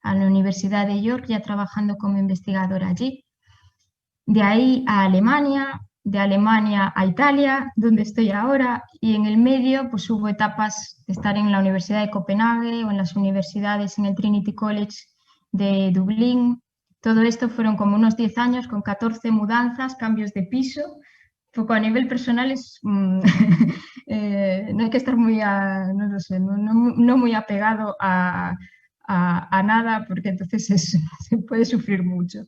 a la Universidad de York, ya trabajando como investigadora allí. De ahí a Alemania, de Alemania a Italia, donde estoy ahora, y en el medio pues hubo etapas de estar en la Universidad de Copenhague o en las universidades en el Trinity College de Dublín. Todo esto fueron como unos 10 años con 14 mudanzas, cambios de piso. Poco a nivel personal es, no hay que estar muy, no lo sé, no muy apegado a nada, porque entonces se puede sufrir mucho.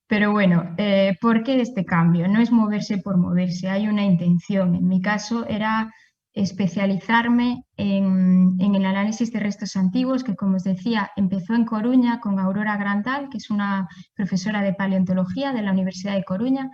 Pero bueno, ¿por qué este cambio? No es moverse por moverse, hay una intención. En mi caso era especializarme en el análisis de restos antiguos, que como os decía, empezó en Coruña con Aurora Grandal, que es una profesora de paleontología de la Universidad de Coruña,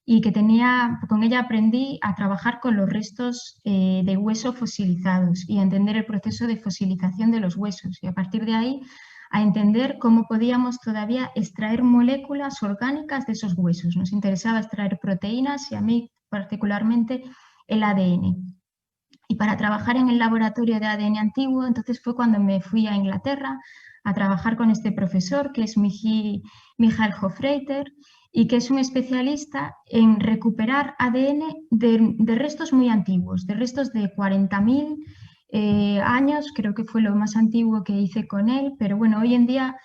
y que con ella aprendí a trabajar con los restos de hueso fosilizados y a entender el proceso de fosilización de los huesos. Y a partir de ahí a entender cómo podíamos todavía extraer moléculas orgánicas de esos huesos. Nos interesaba extraer proteínas y a mí particularmente el ADN. Y para trabajar en el laboratorio de ADN antiguo, entonces fue cuando me fui a Inglaterra a trabajar con este profesor, que es Michael Hofreiter, y que es un especialista en recuperar ADN de restos muy antiguos, de restos de 40.000 años, creo que fue lo más antiguo que hice con él, pero bueno, hoy en día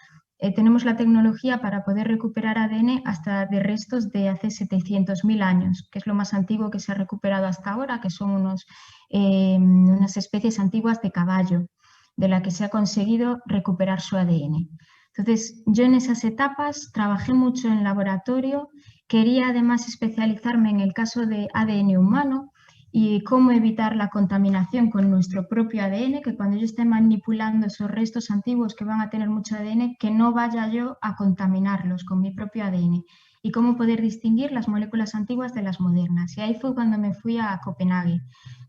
tenemos la tecnología para poder recuperar ADN hasta de restos de hace 700.000 años, que es lo más antiguo que se ha recuperado hasta ahora, que son unas especies antiguas de caballo, de la que se ha conseguido recuperar su ADN. Entonces, yo en esas etapas trabajé mucho en laboratorio, quería además especializarme en el caso de ADN humano, y cómo evitar la contaminación con nuestro propio ADN, que cuando yo esté manipulando esos restos antiguos que van a tener mucho ADN, que no vaya yo a contaminarlos con mi propio ADN, y cómo poder distinguir las moléculas antiguas de las modernas. Y ahí fue cuando me fui a Copenhague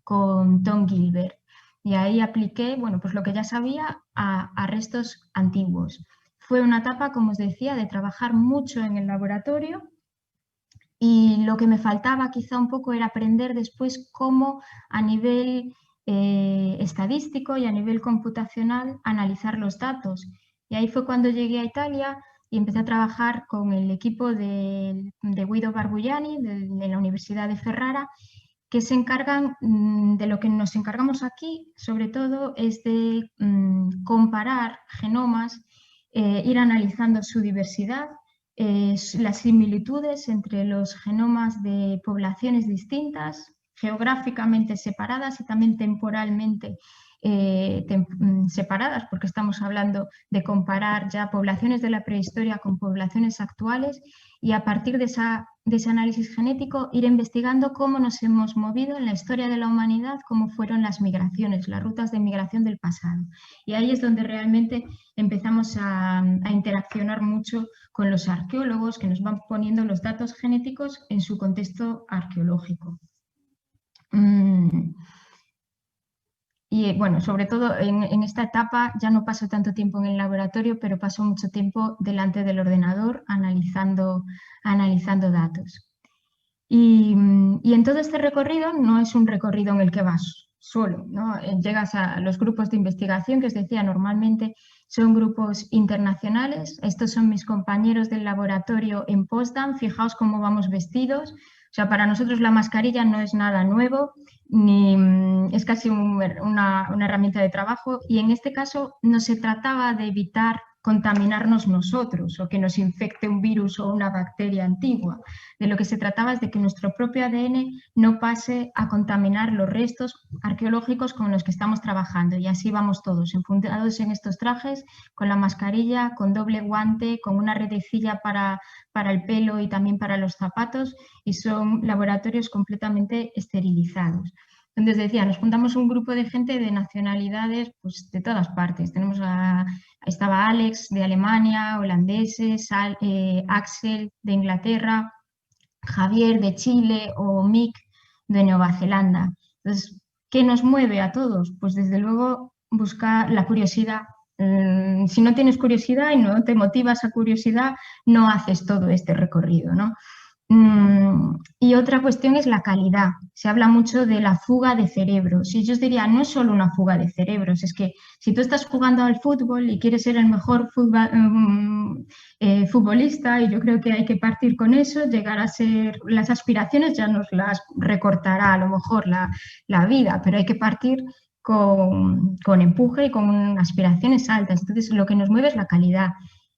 con Tom Gilbert, y ahí apliqué, bueno, pues lo que ya sabía a restos antiguos. Fue una etapa, como os decía, de trabajar mucho en el laboratorio. Y lo que me faltaba quizá un poco era aprender después cómo a nivel estadístico y a nivel computacional analizar los datos. Y ahí fue cuando llegué a Italia y empecé a trabajar con el equipo de Guido Barbugliani de la Universidad de Ferrara, que se encargan de lo que nos encargamos aquí, sobre todo, es de comparar genomas, ir analizando su diversidad, las similitudes entre los genomas de poblaciones distintas, geográficamente separadas y también temporalmente separadas, porque estamos hablando de comparar ya poblaciones de la prehistoria con poblaciones actuales, y a partir de ese análisis genético ir investigando cómo nos hemos movido en la historia de la humanidad, cómo fueron las migraciones, las rutas de migración del pasado. Y ahí es donde realmente empezamos a interaccionar mucho con los arqueólogos, que nos van poniendo los datos genéticos en su contexto arqueológico. Y bueno, sobre todo en esta etapa ya no paso tanto tiempo en el laboratorio, pero paso mucho tiempo delante del ordenador analizando datos. Y en todo este recorrido no es un recorrido en el que vas solo, ¿no? Llegas a los grupos de investigación, que os decía, normalmente son grupos internacionales. Estos son mis compañeros del laboratorio en Potsdam. Fijaos cómo vamos vestidos. O sea, para nosotros la mascarilla no es nada nuevo, ni es casi una herramienta de trabajo. Y en este caso no se trataba de evitar contaminarnos nosotros o que nos infecte un virus o una bacteria antigua. De lo que se trataba es de que nuestro propio ADN no pase a contaminar los restos arqueológicos con los que estamos trabajando. Y así vamos todos, enfundados en estos trajes, con la mascarilla, con doble guante, con una redecilla para el pelo y también para los zapatos, y son laboratorios completamente esterilizados. Entonces decía, nos juntamos un grupo de gente de nacionalidades pues, de todas partes. Estaba Alex de Alemania, holandeses, Axel de Inglaterra, Javier de Chile o Mick de Nueva Zelanda. Entonces, ¿qué nos mueve a todos? Pues desde luego buscar la curiosidad. Si no tienes curiosidad y no te motiva esa curiosidad, no haces todo este recorrido, ¿no? Y otra cuestión es la calidad. Se habla mucho de la fuga de cerebros. Y yo os diría, no es solo una fuga de cerebros, es que si tú estás jugando al fútbol y quieres ser el mejor futbolista, y yo creo que hay que partir con eso, llegar a ser, las aspiraciones ya nos las recortará a lo mejor la vida, pero hay que partir con empuje y con aspiraciones altas. Entonces, lo que nos mueve es la calidad.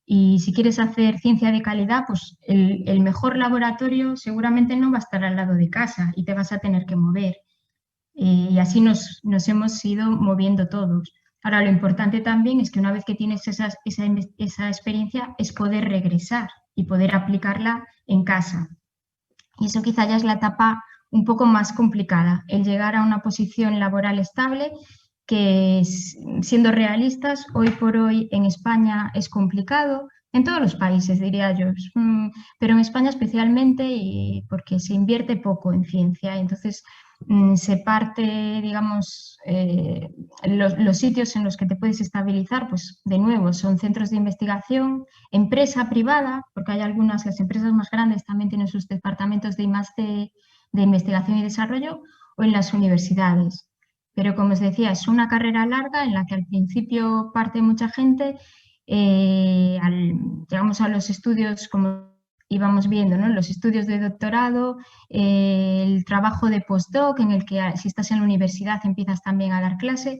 Y si quieres hacer ciencia de calidad, pues el mejor laboratorio seguramente no va a estar al lado de casa y te vas a tener que mover. Y así nos hemos ido moviendo todos. Ahora, lo importante también es que una vez que tienes esa experiencia es poder regresar y poder aplicarla en casa. Y eso quizá ya es la etapa un poco más complicada, el llegar a una posición laboral estable que, siendo realistas, hoy por hoy en España es complicado, en todos los países diría yo, pero en España especialmente y porque se invierte poco en ciencia, entonces se parte, digamos, los sitios en los que te puedes estabilizar, pues de nuevo, son centros de investigación, empresa privada, porque hay algunas, las empresas más grandes también tienen sus departamentos de I+D, de investigación y desarrollo, o en las universidades. Pero como os decía, es una carrera larga en la que al principio parte mucha gente, llegamos a los estudios como íbamos viendo, ¿no? Los estudios de doctorado, el trabajo de postdoc, en el que si estás en la universidad empiezas también a dar clase,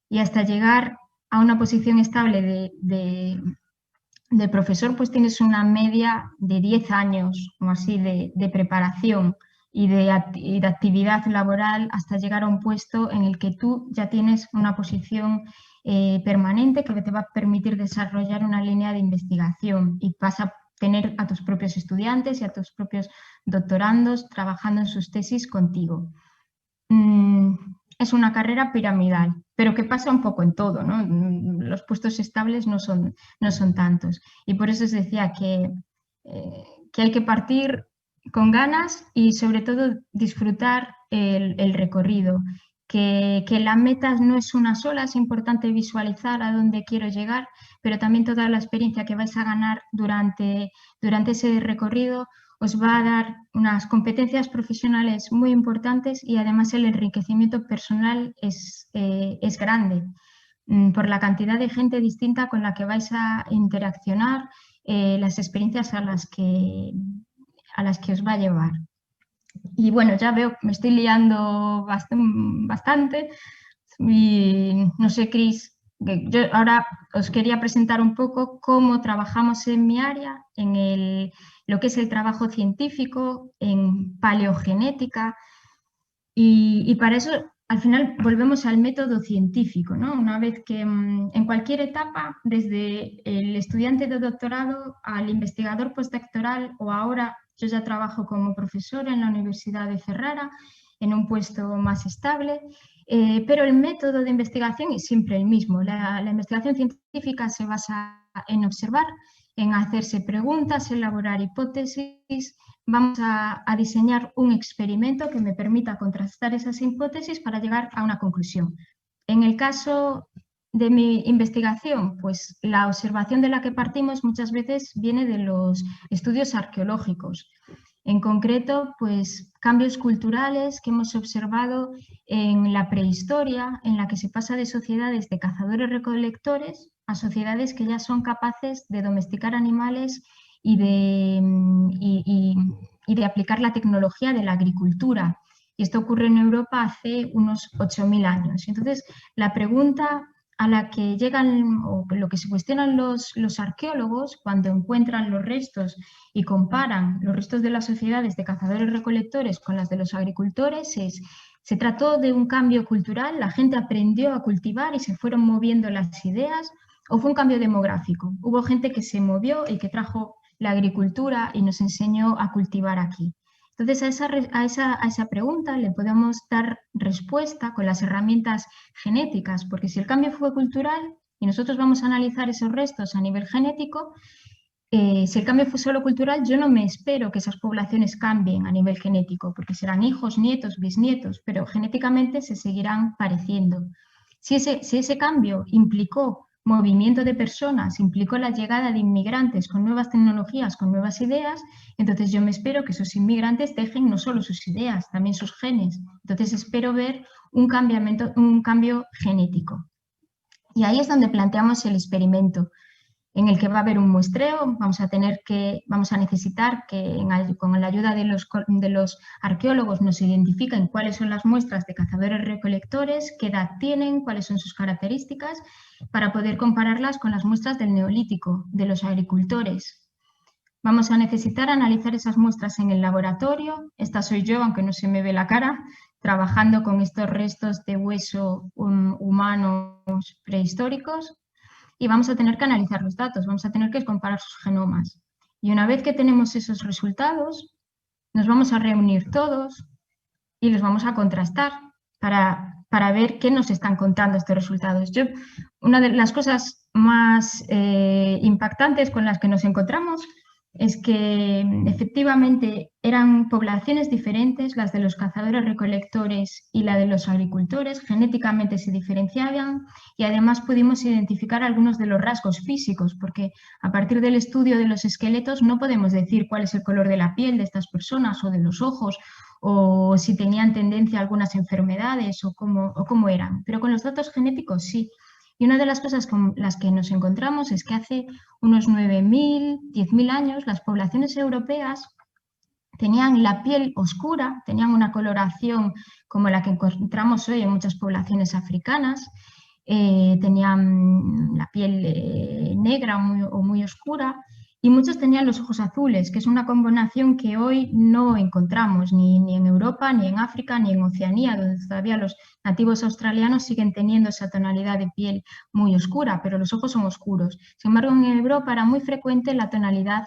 y hasta llegar a una posición estable de profesor, pues tienes una media de 10 años o así de preparación y de actividad laboral hasta llegar a un puesto en el que tú ya tienes una posición permanente que te va a permitir desarrollar una línea de investigación y vas a tener a tus propios estudiantes y a tus propios doctorandos trabajando en sus tesis contigo. Es una carrera piramidal, pero que pasa un poco en todo, ¿no? Los puestos estables no son tantos. Y por eso os decía que hay que partir con ganas y sobre todo disfrutar el recorrido. Que la meta no es una sola, es importante visualizar a dónde quiero llegar, pero también toda la experiencia que vais a ganar durante ese recorrido os va a dar unas competencias profesionales muy importantes y además el enriquecimiento personal es grande por la cantidad de gente distinta con la que vais a interaccionar, las experiencias a las que os va a llevar. Y bueno, ya veo, me estoy liando bastante y no sé, Cris, yo ahora os quería presentar un poco cómo trabajamos en mi área, en lo que es el trabajo científico, en paleogenética, y para eso al final volvemos al método científico, ¿no? Una vez que en cualquier etapa, desde el estudiante de doctorado al investigador postdoctoral o ahora yo ya trabajo como profesora en la Universidad de Ferrara, en un puesto más estable, pero el método de investigación es siempre el mismo. La investigación científica se basa en observar, en hacerse preguntas, elaborar hipótesis. Vamos a diseñar un experimento que me permita contrastar esas hipótesis para llegar a una conclusión. En el caso de mi investigación, pues la observación de la que partimos muchas veces viene de los estudios arqueológicos. En concreto, pues cambios culturales que hemos observado en la prehistoria, en la que se pasa de sociedades de cazadores-recolectores a sociedades que ya son capaces de domesticar animales y de aplicar la tecnología de la agricultura. Y esto ocurre en Europa hace unos 8.000 años. Entonces, la pregunta a la que llegan, o lo que se cuestionan los arqueólogos cuando encuentran los restos y comparan los restos de las sociedades de cazadores-recolectores con las de los agricultores es: ¿se trató de un cambio cultural? ¿La gente aprendió a cultivar y se fueron moviendo las ideas? ¿O fue un cambio demográfico? Hubo gente que se movió y que trajo la agricultura y nos enseñó a cultivar aquí. Entonces, a esa pregunta le podemos dar respuesta con las herramientas genéticas, porque si el cambio fue cultural y nosotros vamos a analizar esos restos a nivel genético, si el cambio fue solo cultural, yo no me espero que esas poblaciones cambien a nivel genético, porque serán hijos, nietos, bisnietos, pero genéticamente se seguirán pareciendo. Si ese cambio implicó movimiento de personas, implicó la llegada de inmigrantes con nuevas tecnologías, con nuevas ideas, entonces yo me espero que esos inmigrantes dejen no solo sus ideas, también sus genes. Entonces espero ver un cambio genético. Y ahí es donde planteamos el experimento, en el que va a haber un muestreo, vamos a necesitar que con la ayuda de los arqueólogos nos identifiquen cuáles son las muestras de cazadores-recolectores, qué edad tienen, cuáles son sus características, para poder compararlas con las muestras del Neolítico, de los agricultores. Vamos a necesitar analizar esas muestras en el laboratorio. Esta soy yo, aunque no se me ve la cara, trabajando con estos restos de hueso humanos prehistóricos. Y vamos a tener que analizar los datos, vamos a tener que comparar sus genomas. Y una vez que tenemos esos resultados, nos vamos a reunir todos y los vamos a contrastar para ver qué nos están contando estos resultados. Una de las cosas más impactantes con las que nos encontramos es que efectivamente eran poblaciones diferentes, las de los cazadores-recolectores y la de los agricultores, genéticamente se diferenciaban y además pudimos identificar algunos de los rasgos físicos, porque a partir del estudio de los esqueletos no podemos decir cuál es el color de la piel de estas personas o de los ojos o si tenían tendencia a algunas enfermedades o cómo eran, pero con los datos genéticos sí. Y una de las cosas con las que nos encontramos es que hace unos 9.000, 10.000 años las poblaciones europeas tenían la piel oscura, tenían una coloración como la que encontramos hoy en muchas poblaciones africanas, tenían la piel negra o muy oscura, y muchos tenían los ojos azules, que es una combinación que hoy no encontramos ni en Europa, ni en África, ni en Oceanía, donde todavía los nativos australianos siguen teniendo esa tonalidad de piel muy oscura, pero los ojos son oscuros. Sin embargo, en Europa era muy frecuente la tonalidad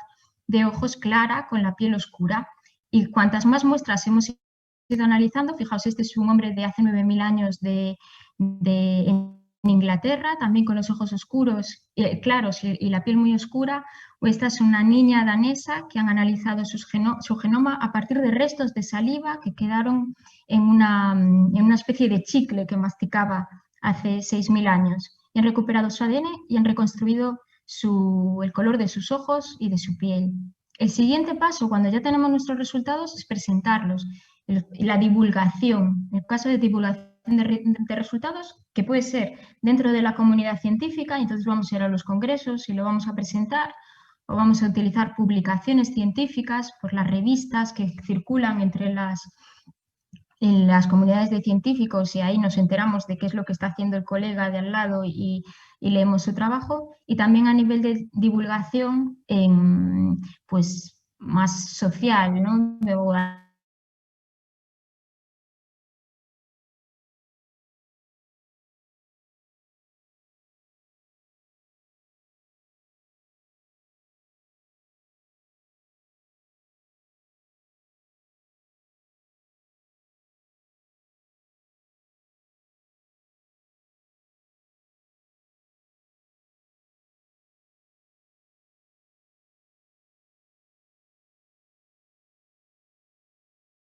de ojos clara con la piel oscura. Y cuantas más muestras hemos ido analizando, fijaos, este es un hombre de hace 9.000 años en Inglaterra, también con los ojos oscuros, claros y la piel muy oscura, o esta es una niña danesa que han analizado su genoma a partir de restos de saliva que quedaron en una especie de chicle que masticaba hace 6.000 años. Y han recuperado su ADN y han reconstruido el color de sus ojos y de su piel. El siguiente paso, cuando ya tenemos nuestros resultados, es presentarlos. La divulgación, en el caso de divulgación de resultados, que puede ser dentro de la comunidad científica, y entonces vamos a ir a los congresos y lo vamos a presentar, o vamos a utilizar publicaciones científicas por las revistas que circulan en las comunidades de científicos, y ahí nos enteramos de qué es lo que está haciendo el colega de al lado y leemos su trabajo, y también a nivel de divulgación pues, más social, ¿no?